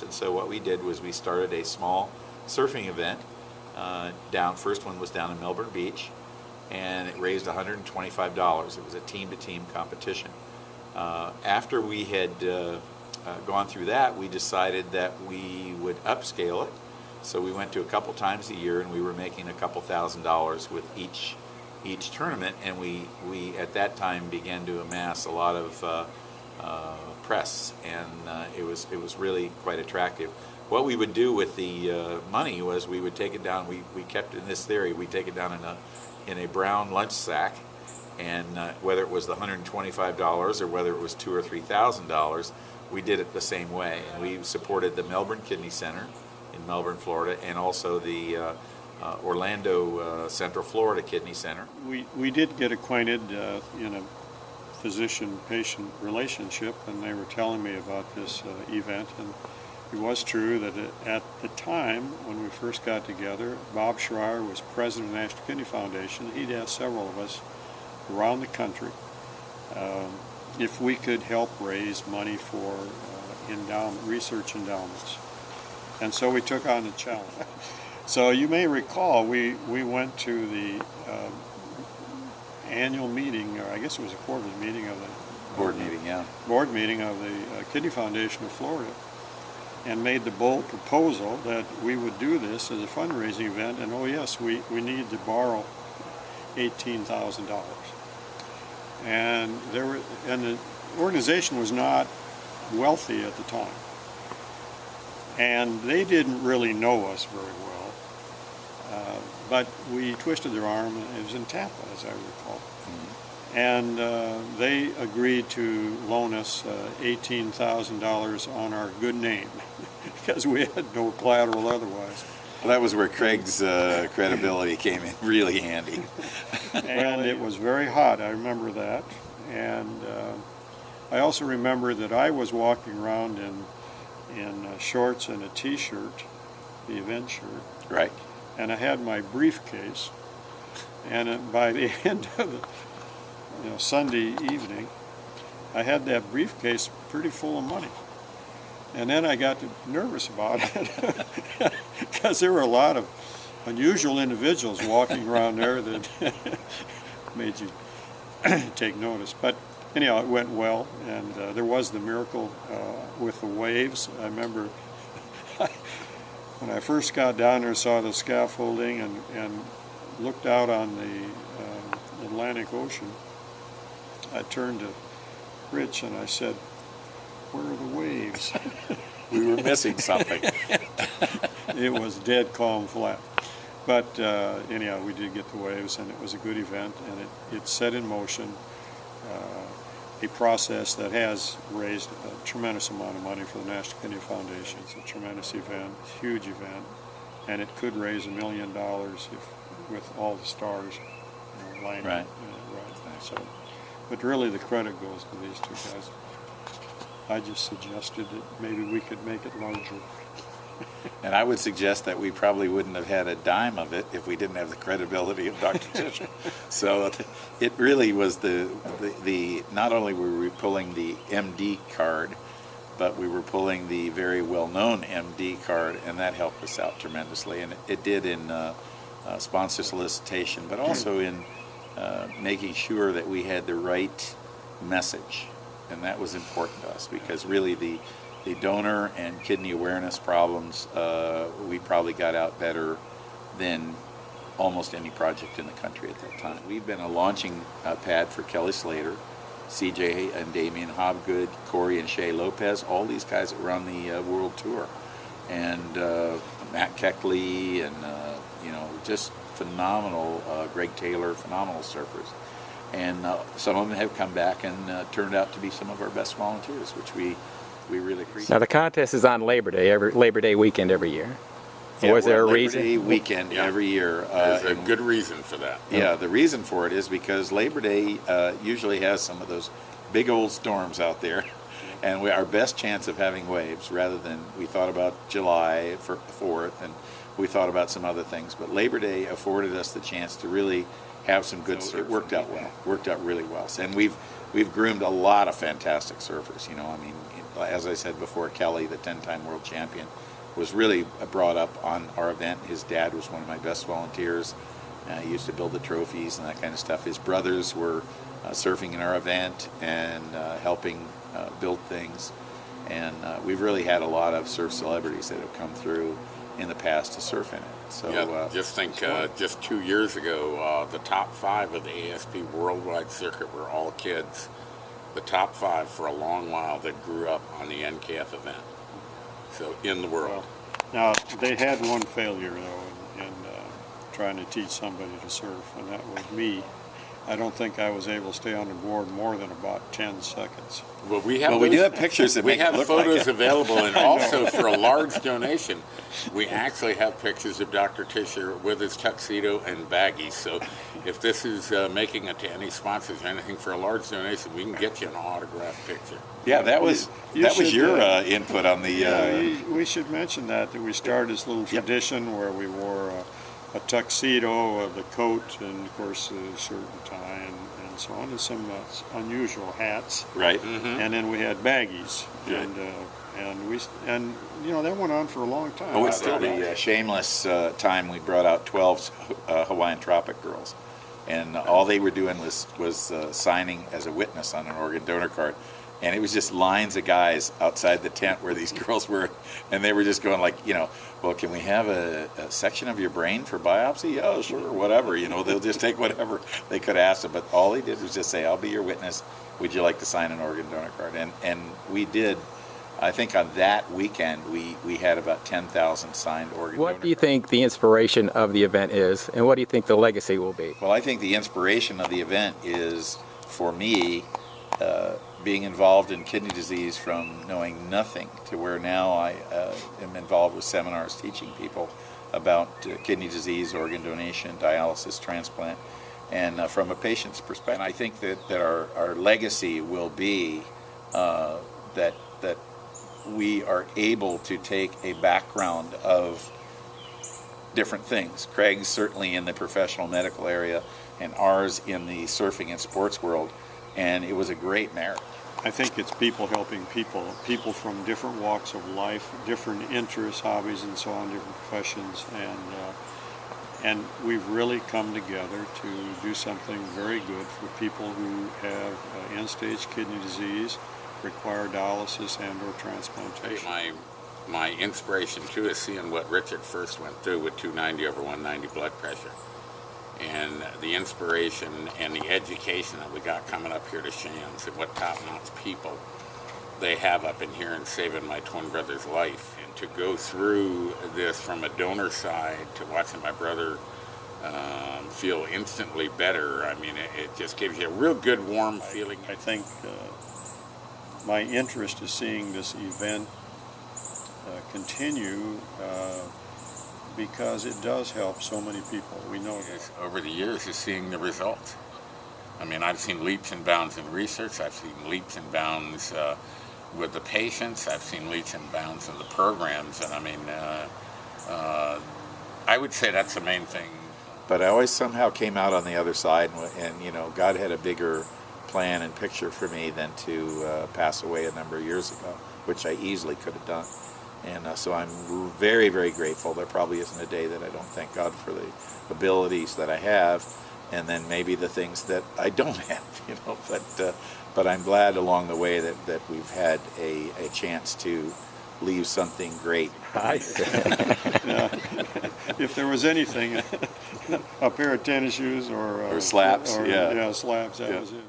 And so what we did was we started a small surfing event first one was down in Melbourne Beach, and it raised $125. It was a team-to-team competition. After we had gone through that, we decided that we would upscale it. So we went to a couple times a year, and we were making a couple $1,000s with each tournament, and we at that time began to amass a lot of press, and it was really quite attractive. What we would do with the money was we would take it down. We kept in this theory. We take it down in a brown lunch sack, and whether it was the $125 or whether it was $2,000 or $3,000, we did it the same way. And we supported the Melbourne Kidney Center in Melbourne, Florida, and also the Orlando Central Florida Kidney Center. We did get acquainted in a physician-patient relationship, and they were telling me about this event. And it was true that at the time when we first got together, Bob Schreier was president of the National Kidney Foundation. He'd asked several of us around the country if we could help raise money for research endowments. And so we took on the challenge. So you may recall we went to the annual meeting, or I guess it was a quarterly meeting of the board meeting of the Kidney Foundation of Florida, and made the bold proposal that we would do this as a fundraising event, and oh yes, we needed to borrow $18,000. And the organization was not wealthy at the time, and they didn't really know us very well. But we twisted their arm. It was in Tampa, as I recall. Mm-hmm. And they agreed to loan us $18,000 on our good name because we had no collateral otherwise. Well, that was where Craig's credibility came in really handy. And it was very hot, I remember that. And I also remember that I was walking around in shorts and a T-shirt, the event shirt. Right. And I had my briefcase, and by the end of the Sunday evening, I had that briefcase pretty full of money. And then I got nervous about it because there were a lot of unusual individuals walking around there that made you take notice. But anyhow, it went well, and there was the miracle with the waves. I remember when I first got down there, saw the scaffolding and looked out on the Atlantic Ocean, I turned to Rich and I said, "Where are the waves?" We were missing something. It was dead calm flat. But anyhow, we did get the waves, and it was a good event, and it set in motion a process that has raised a tremendous amount of money for the National Kidney Foundation. It's a tremendous event, huge event, and it could raise $1 million with all the stars lining right. Right. So, but really the credit goes to these two guys. I just suggested that maybe we could make it larger. And I would suggest that we probably wouldn't have had a dime of it if we didn't have the credibility of Dr. Tischer. So it really was the not only were we pulling the MD card, but we were pulling the very well-known MD card, and that helped us out tremendously. And it did in sponsor solicitation, but also in making sure that we had the right message. And that was important to us because really the donor and kidney awareness problems, we probably got out better than almost any project in the country at that time. We've been a launching pad for Kelly Slater, CJ and Damian Hobgood, Corey and Shay Lopez, all these guys that were on the world tour. And Matt Keckley and, just phenomenal, Greg Taylor, phenomenal surfers. And some of them have come back and turned out to be some of our best volunteers, which we really appreciate. Now the contest is on Labor Day weekend every year. Yeah, was there a reason? Labor Day weekend every year. There's a good reason for that. Yeah, the reason for it is because Labor Day usually has some of those big old storms out there, and our best chance of having waves, rather than we thought about July 4th, and we thought about some other things, but Labor Day afforded us the chance to really have some good surf. It worked out well. Worked out really well. And we've groomed a lot of fantastic surfers. You know, I mean, as I said before, Kelly, the 10-time world champion, was really brought up on our event. His dad was one of my best volunteers. He used to build the trophies and that kind of stuff. His brothers were surfing in our event and helping build things. And we've really had a lot of surf celebrities that have come through in the past to surf in it. So Yeah, just think, just 2 years ago, the top 5 of the ASP Worldwide Circuit were all kids. The top 5 for a long while that grew up on the NKF event. So in the world. Now, they had one failure, though, in trying to teach somebody to surf, and that was me. I don't think I was able to stay on the board more than about 10 seconds. Well, we have we do have pictures that we make it have look photos like it. available, and also for a large donation, we actually have pictures of Dr. Tischer with his tuxedo and baggies. So, if this is making it to any sponsors or anything for a large donation, we can get you an autographed picture. Yeah, that was You was should, your input on the. Yeah, we should mention that we started this little tradition where we wore a tuxedo, the coat, and of course a shirt and tie, and so on, and some unusual hats. Right. And then we had baggies, Right. and you know that went on for a long time. Oh, it's the shameless time we brought out 12 Hawaiian Tropic girls, and all they were doing was signing as a witness on an organ donor card, and it was just lines of guys outside the tent where these girls were, and they were just going like, you know, well, can we have a section of your brain for biopsy? Oh, sure, whatever. You know, they'll just take whatever they could ask them, but all they did was just say, I'll be your witness. Would you like to sign an organ donor card? And we did. I think on that weekend we had about 10,000 signed organ donor What do you cards. think the inspiration of the event is, and what do you think the legacy will be? Well, I think the inspiration of the event is, for me, being involved in kidney disease from knowing nothing to where now I am involved with seminars teaching people about kidney disease, organ donation, dialysis, transplant, and from a patient's perspective. And I think that our legacy will be that we are able to take a background of different things. Craig's certainly in the professional medical area, and ours in the surfing and sports world, and it was a great marriage. I think it's people helping people from different walks of life, different interests, hobbies, and so on, different professions, and we've really come together to do something very good for people who have end-stage kidney disease, require dialysis and or transplantation. My inspiration too is seeing what Richard first went through with 290/190 blood pressure, and the inspiration and the education that we got coming up here to Shands, and what top-notch people they have up in here and saving my twin brother's life. And to go through this from a donor side to watching my brother feel instantly better, I mean, it just gives you a real good, warm feeling. I think my interest is seeing this event continue because it does help so many people. We know that. Over the years is seeing the results. I mean, I've seen leaps and bounds in research. I've seen leaps and bounds with the patients. I've seen leaps and bounds in the programs. And I mean, I would say that's the main thing. But I always somehow came out on the other side, and you know, God had a bigger plan and picture for me than to pass away a number of years ago, which I easily could have done. And so I'm very, very grateful. There probably isn't a day that I don't thank God for the abilities that I have, and then maybe the things that I don't have, you know. But I'm glad along the way that we've had a chance to leave something great. If there was anything, a pair of tennis shoes or Or slaps, or, yeah. slaps, that was it.